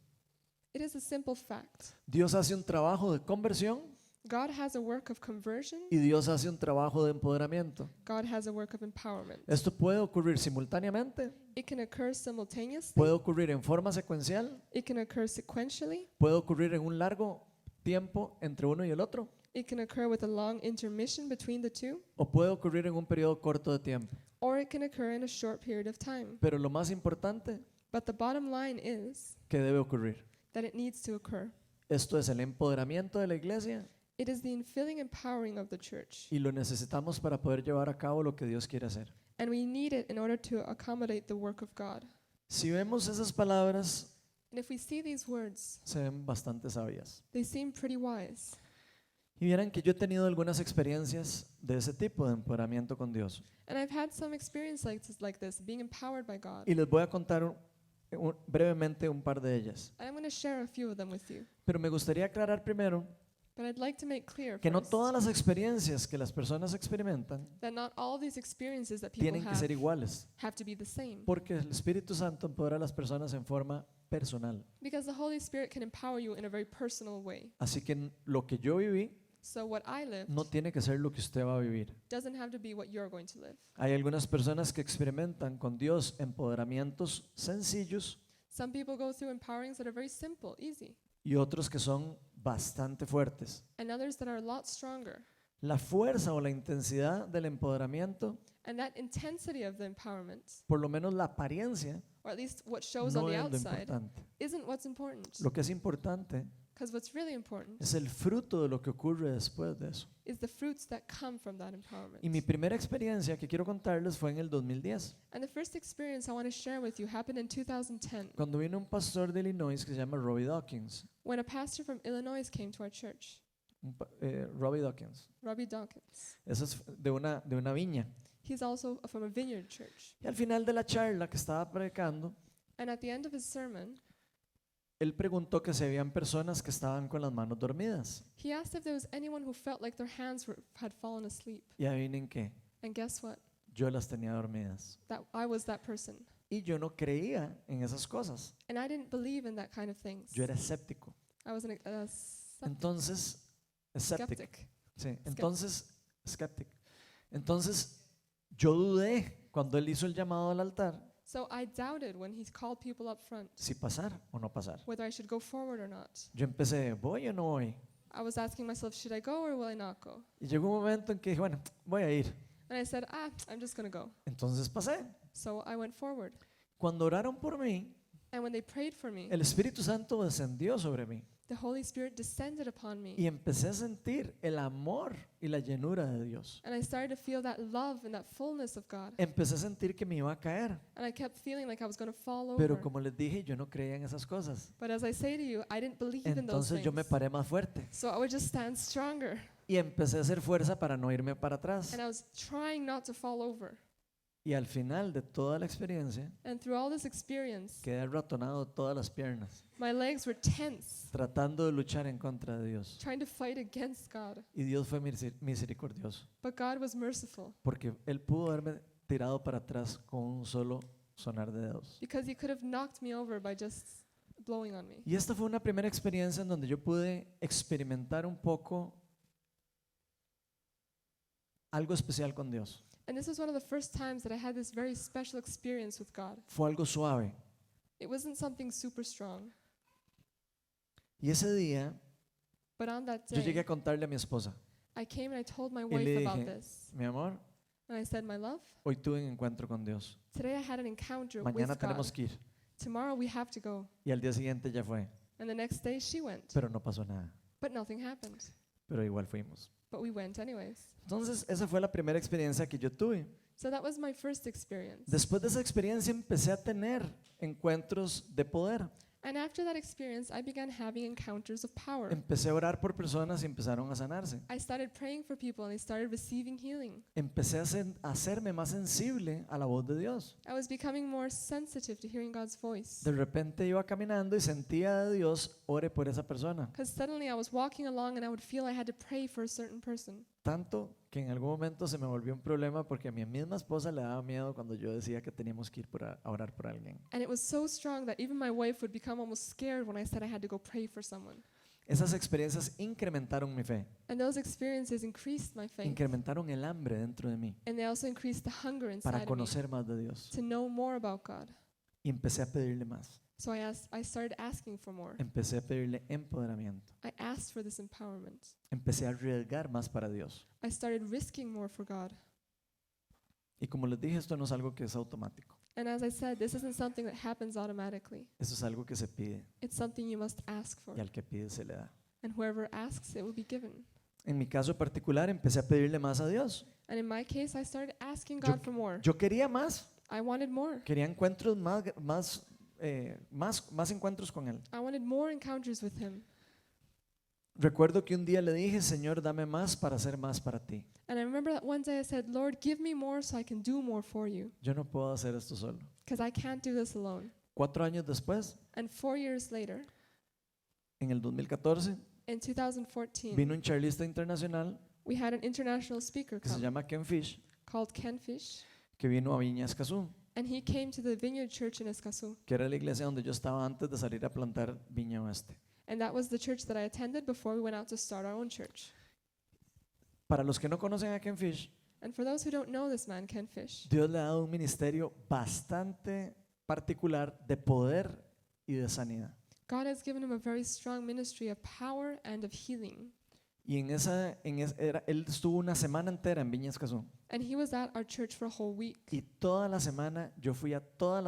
It is a simple fact. Dios hace un trabajo de conversión God has a work of conversion. y Dios hace un trabajo de empoderamiento. God has a work of empowerment. Esto puede ocurrir simultáneamente, It can occur simultaneously. puede ocurrir en forma secuencial, It can occur sequentially. puede ocurrir en un largo tiempo entre uno y el otro, It can occur with a long intermission between the two, o puede ocurrir en un periodo corto de tiempo. or it can occur in a short period of time. Pero lo más importante But the bottom line is que debe ocurrir, that it needs to occur. esto es el empoderamiento de la iglesia It is the infilling empowering of the church. y lo necesitamos para poder llevar a cabo lo que Dios quiere hacer. And we need it in order to accommodate the work of God. Si vemos esas palabras, And if we see these words, se ven bastante sabias. they seem pretty wise. Y vieran que yo he tenido algunas experiencias de ese tipo de empoderamiento con Dios. And I've had some experience like this, being empowered by God. Y les voy a contar brevemente un par de ellas. And I'm going to share a few of them with you. Pero me gustaría aclarar primero But I'd like to make clear que no first todas las experiencias que las personas experimentan that not all these experiences that people tienen que ser iguales, have to be the same. porque el Espíritu Santo empodera a las personas en forma personal. Because the Holy Spirit can empower you in a very personal way. Así que lo que yo viví So what I lived no tiene que ser lo que usted va a vivir. doesn't have to be what you're going to live. Hay algunas personas que experimentan con Dios empoderamientos sencillos Some people go through empowerings that are very simple, easy, y otros que son bastante fuertes. and others that are a lot stronger. La fuerza o la intensidad del empoderamiento, And that intensity of the empowerment, por lo menos la apariencia, or at least what shows on no the es lo outside, importante. isn't what's important. Lo que es importante Because what's really important es el fruto de lo que ocurre después de eso. is the fruits that come from that empowerment. Y mi primera experiencia que quiero contarles fue en el 2010, And the first experience I want to share with you happened in 2010 cuando vino un pastor de Illinois que se llama Robbie Dawkins. when a pastor from Illinois came to our church, Robbie Dawkins. Robbie Dawkins. Eso es de una viña. He's also from a vineyard church. Y al final de la charla que estaba predicando, And at the end of his sermon, él preguntó que si habían personas que estaban con las manos dormidas. he asked if there was anyone who felt like their hands had fallen asleep. Y adivinen qué, And guess what? yo las tenía dormidas. That I was that person. Y yo no creía en esas cosas. And I didn't believe in that kind of things. Yo era escéptico. I was Entonces, escéptico. skeptic. Sí, skeptic. Entonces, yo dudé cuando él hizo el llamado al altar So I doubted when he called people up front si pasar o no pasar. whether I should go forward or not. Yo empecé, ¿voy o no voy? I was asking myself, should I go or will I not go? Y llegó un momento en que dije, bueno, voy a ir. And I said, I'm just going to go. Entonces pasé. So I went forward. Cuando oraron por mí, And when they prayed for me, el Espíritu Santo descendió sobre mí the Holy Spirit descended upon me. y empecé a sentir el amor y la llenura de Dios. And I started to feel that love and that fullness of God. Empecé a sentir que me iba a caer, And I kept feeling like I was going to fall pero over. como les dije, yo no creía en esas cosas. But as I say to you, I didn't believe in those Entonces yo me things. paré más fuerte So I would just stand stronger. y empecé a hacer fuerza para no irme para atrás. And I was trying not to fall over. Y al final de toda la experiencia, And through all this experience, quedé ratonado todas las piernas, my legs were tense, tratando de luchar en contra de Dios. trying to fight against God. Y Dios fue misericordioso, But God was merciful porque Él pudo haberme tirado para atrás con un solo sonar de dedos. because He could have knocked me over by just blowing on me. Y esta fue una primera experiencia en donde yo pude experimentar un poco algo especial con Dios. And this was one of the first times that I had this very special experience with God. Fue algo suave. It wasn't something super strong. Y ese día But on that yo llegué day, a contarle a mi esposa, I came and I told my le wife about dije, this. mi amor, And I said, my love, hoy tuve un encuentro con Dios. today I had an encounter Mañana with God. tenemos que ir. Tomorrow we have to go. Y al día siguiente ya fue, And the next day she went. pero no pasó nada. But nothing happened. Pero igual fuimos. But we went anyways. Entonces, esa fue la primera experiencia que yo tuve. So that was my first experience. Después de esa experiencia empecé a tener encuentros de poder. And after that experience, I began having encounters of power. Empecé a orar por personas y empezaron a sanarse. I started praying for people and they started receiving healing. Empecé a hacerme más sensible a la voz de Dios. I was becoming more sensitive to hearing God's voice. De repente iba caminando y sentía de Dios, ore por esa persona. Because suddenly I was walking along and I would feel I had to pray for a certain person. Tanto que en algún momento se me volvió un problema porque a mi misma esposa le daba miedo cuando yo decía que teníamos que ir a orar por alguien. And it was so strong that even my wife would become almost scared when I said I had to go pray for someone. Esas experiencias incrementaron mi fe, And those experiences increased my faith. incrementaron el hambre dentro de mí And they also increased the hunger para inside of me conocer más de Dios. to know more about God. Y empecé a pedirle más. So I started asking for more. Empecé a pedirle empoderamiento. I asked for this empowerment. Empecé a arriesgar más para Dios. I started risking more for God. Y como les dije, esto no es algo que es automático. And as I said, this isn't something that happens automatically. Eso es algo que se pide It's something you must ask for. y al que pide se le da. And whoever asks, it will be given. En mi caso particular, empecé a pedirle más a Dios. And in my case, I started asking Yo- God for more. Yo quería más. I wanted more. Quería encuentros más encuentros con Él. I wanted more encounters with Him. Recuerdo que un día le dije, Señor, dame más para hacer más para ti. And I remember that one day I said, Lord, give me more so I can do more for you. Yo no puedo hacer esto solo. Because I can't do this alone. 4 años después, And 4 years later, en el 2014, in 2014, vino un charlista internacional we had an international speaker que se come llama Ken Fish, called Ken Fish. que vino a Viña Escazú, And he came to the Vineyard Church in Escazú. que era la iglesia donde yo estaba antes de salir a plantar Viña Oeste. And that was the church that I attended before we went out to start our own church. Para los que no conocen a Ken Fish, And for those who don't know this man, Ken Fish, Dios le ha dado un ministerio bastante particular de poder y de sanidad. God has given him a very strong ministry of power and of healing. Y él estuvo una semana entera en Viña Escazú. And he was at our church for a whole week. Y toda la semana yo fui a todas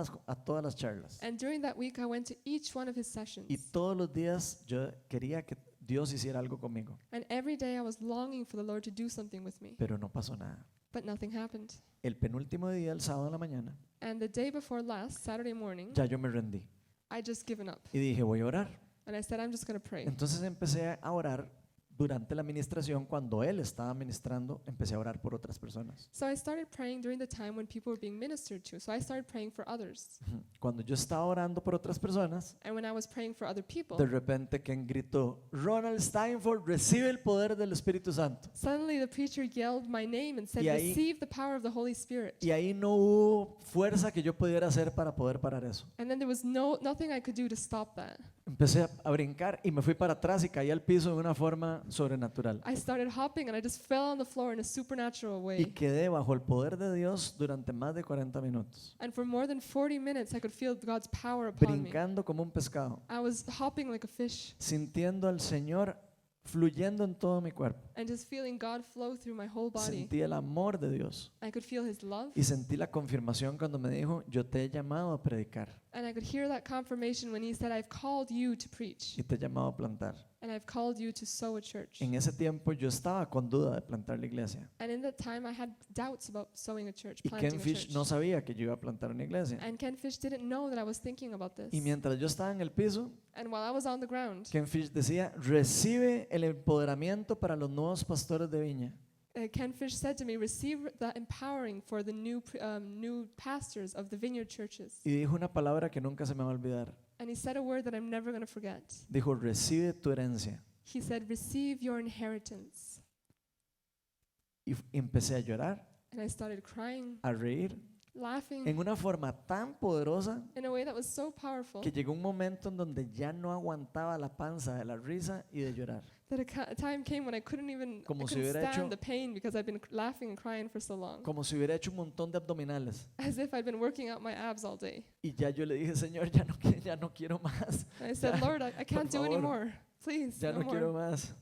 las charlas. And during that week, I went to each one of his sessions. Y todos los días yo quería que Dios hiciera algo conmigo. And every day I was longing for the Lord to do something with me. Pero no pasó nada. But nothing happened. El penúltimo día, el sábado en la mañana, And the day before last, Saturday morning, ya yo me rendí. I just given up. Y dije, voy a orar. And I said, I'm just going to pray. Entonces empecé a orar durante la administración. Cuando él estaba ministrando, empecé a orar por otras personas. So I started praying during the time when people were being ministered to. So I started praying for others. Ujú. Cuando yo estaba orando por otras personas, And when I was praying for other people, de repente Ken gritó, Ronald Steinford recibe el poder del Espíritu Santo. suddenly the preacher yelled my name and said, Y ahí- receive the power of the Holy Spirit. Y ahí no hubo fuerza que yo pudiera hacer para poder parar eso. And then there was nothing I could do to stop that. Empecé a brincar y me fui para atrás y caí al piso de una forma sobrenatural. I started hopping and I just fell on the floor in a supernatural Y way. quedé bajo el poder de Dios durante más de 40 minutos, And for more than 40 minutes, I could feel God's power upon me. brincando como un pescado, I was hopping like a fish sintiendo al Señor fluyendo en todo mi cuerpo. and just feeling God flow through my whole body. Sentí el amor de Dios I could feel His love, y sentí la confirmación cuando me dijo, yo te he llamado a predicar and I could hear that confirmation when He said, I've called you to preach, y te he llamado a plantar. and I've called you to sow a church. En ese tiempo yo estaba con duda de plantar la iglesia And in that time, I had doubts about sowing a church, y planting Ken a Fish church. no sabía que yo iba a plantar una iglesia. And Ken Fish didn't know that I was thinking about this. Y mientras yo estaba en el piso, And while I was on the ground, Ken Fish decía, recibe el empoderamiento para los nuevos pastores de Viña. Ken Fish said to me, receive the empowering for the new pastors of the vineyard churches. Y dijo una palabra que nunca se me va a olvidar. And he said a word that I'm never going to forget. Dijo, recibe tu herencia. He said, receive your inheritance. Y empecé a llorar, And I started crying, a reír, laughing en una forma tan poderosa in a way that was so powerful que llegó un momento en donde ya no aguantaba la panza de la risa y de llorar. that a time came when I couldn't Como I si couldn't hubiera stand hecho- the pain because I've been laughing and crying for so long. Como si hubiera hecho un montón de abdominales. As if I'd been working out my abs all day. Y ya yo le dije, Señor, ya no quiero más. And I said, Ya, Lord, I can't do favor. anymore. Please, Ya no no quiero more. más.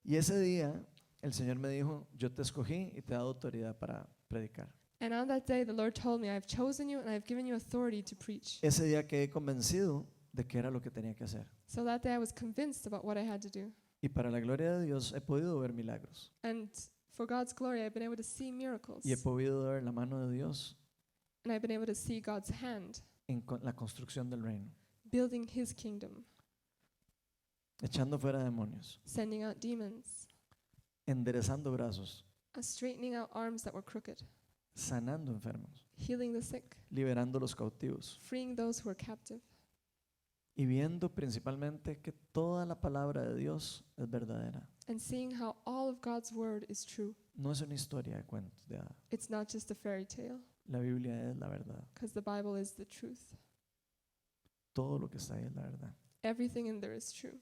Y ese día el Señor me dijo, yo te escogí y te he dado autoridad para predicar. And on that day, the Lord told me, I've chosen you and I've given you authority to preach. Ese día quedé convencido de que era lo que tenía que hacer. So that day I was convinced about what I had to do. Y para la gloria de Dios he podido ver milagros. And for God's glory, I've been able to see miracles. Y he podido ver la mano de Dios And I've been able to see God's hand en la construcción del reino, building His kingdom, echando fuera demonios, sending out demons, enderezando brazos, straightening out arms that were crooked, sanando enfermos, healing the sick, liberando los cautivos freeing those who were captive, y viendo principalmente que toda la palabra de Dios es verdadera. and seeing how all of God's word is true. No es una historia de cuentos de hadas. It's not just a fairy tale, La Biblia es la verdad. because the Bible is the truth. Todo lo que está ahí es la verdad. Everything in there is true.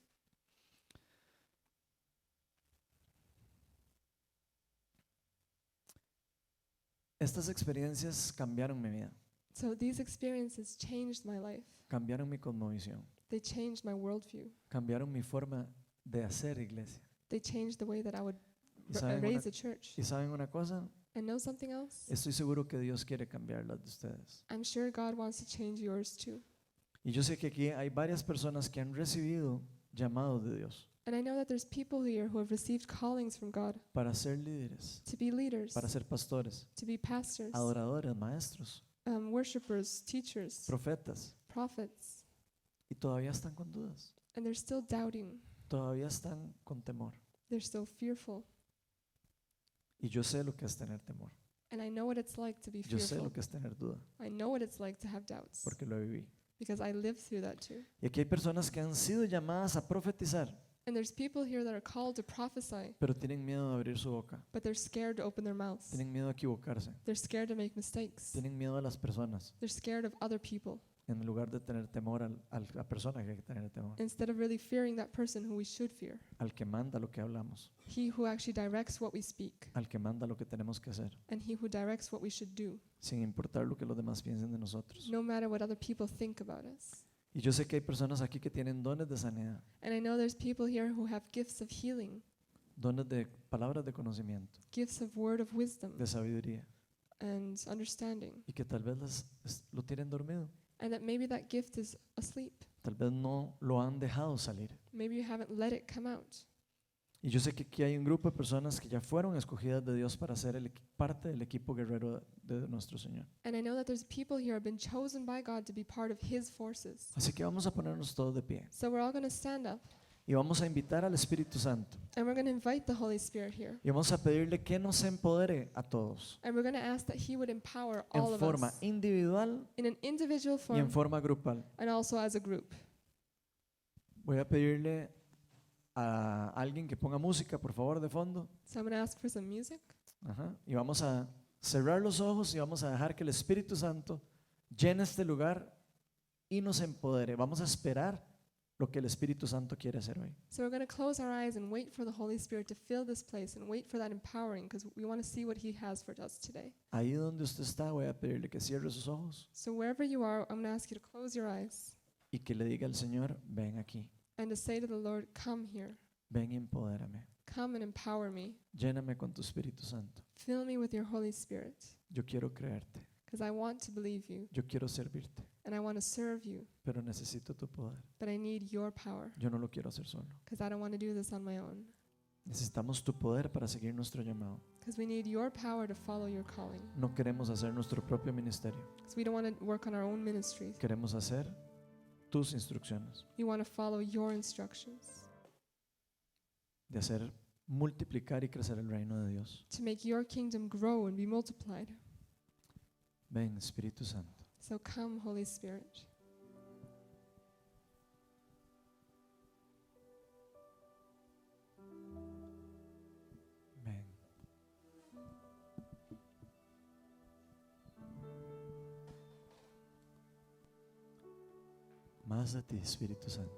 Estas experiencias cambiaron mi vida, So these experiences changed my life. cambiaron mi cosmovisión, They changed my worldview. cambiaron mi forma de hacer iglesia. They changed the way that I would ¿Y saben, raise a church. y saben una cosa? And know something else? Estoy seguro que Dios quiere cambiar las de ustedes. I'm sure God wants to change yours too. Y yo sé que aquí hay varias personas que han recibido llamados de Dios And I know that there's people here who have received callings from God para ser líderes, to be leaders, para ser pastores, to be pastors, adoradores, maestros, worshipers, teachers, profetas, prophets, y todavía están con dudas, and they're still doubting. todavía están con temor. They're still fearful. Y yo sé lo que es tener temor. And I know what it's like to be Yo sé fearful. lo que es tener duda, I know what it's like to have doubts porque lo viví. because I lived through that too. Y aquí hay personas que han sido llamadas a profetizar, And there's people here that are called to prophesy, pero tienen miedo de abrir su boca, but they're scared to open their mouths. tienen miedo de equivocarse, They're scared to make mistakes. tienen miedo a las personas, They're scared of other people en lugar de tener temor a la persona que hay que tener temor, instead of really fearing that person who we should fear. al que manda lo que hablamos, He who actually directs what we speak al que manda lo que tenemos que hacer, and he who directs what we should do, sin importar lo que los demás piensen de nosotros. no matter what other people think about us. Y yo sé que hay personas aquí que tienen dones de sanidad, And I know there's people here who have gifts of healing, dones de palabras de conocimiento, gifts of word of wisdom de sabiduría, and understanding. y que tal vez lo tienen dormido, And that maybe that gift is asleep. tal vez no lo han dejado salir. Maybe you haven't let it come out. Y yo sé que aquí hay un grupo de personas que ya fueron escogidas de Dios para ser parte del equipo guerrero de nuestro Señor. And I know that there's people here who have been chosen by God to be part of His forces. Así que vamos a ponernos todos de pie So we're all going to stand up y vamos a invitar al Espíritu Santo and we're going to invite the Holy Spirit here. y vamos a pedirle que nos empodere a todos And we're going to ask that He would empower all en of forma us individual in an individual y en form forma grupal. and also as a group. Voy a pedirle a alguien que ponga música, por favor, de fondo. So I'm going to ask for some music. Ajá. Y vamos a cerrar los ojos y vamos a dejar que el Espíritu Santo llene este lugar y nos empodere. Vamos a esperar lo que el Espíritu Santo quiere hacer hoy. So we're going to close our eyes and wait for the Holy Spirit to fill this place and wait for that empowering because we want to see what He has for us today. Ahí donde usted está, voy a pedirle que cierre sus ojos So wherever you are, I'm going to ask you to close your eyes y que le diga al Señor, ven aquí, and to say to the Lord, come here. ven y empodérame. Come and empower me. Lléname con tu Espíritu Santo. Fill me with your Holy Spirit Yo quiero creerte, because I want to believe you yo quiero servirte, and I want to serve you, pero necesito tu poder. but I need your power Yo no lo quiero hacer solo. because I don't want to do this on my own. Necesitamos tu poder para seguir nuestro llamado. Because we need your power to follow your calling. No queremos hacer nuestro propio ministerio. Because we don't want to work on our own ministries. Queremos hacer tus instrucciones, We want to follow your instructions de hacer multiplicar y crecer el reino de Dios. to make your kingdom grow and be multiplied. Ven, Espíritu Santo. So come, Holy Spirit. Ven. Más de ti, Espíritu Santo.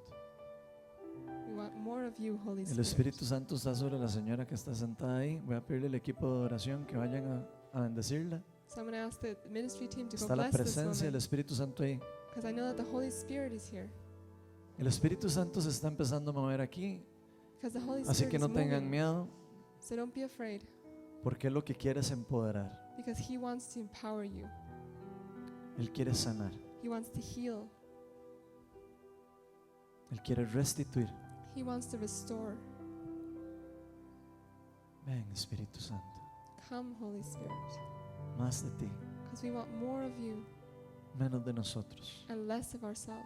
We want more of you, Holy El Spirit. Espíritu Santo está sobre la señora que está sentada ahí. Voy a pedirle al equipo de oración que vayan a bendecirla. So I'm going to ask the ministry team to go Está la bless this presencia del woman Espíritu Santo ahí. because I know that the Holy Spirit is here. El Espíritu Santo se está empezando a mover aquí, Because the Holy así Spirit que is no tengan moving. miedo, So don't be afraid porque Él lo que quiere es empoderar. because He wants to empower you. Él quiere sanar. He wants to heal. Él quiere restituir. He wants to restore. Ven, Espíritu Santo, Come, Holy Spirit. más de ti, Because we want more of you menos de nosotros. and less of ourselves.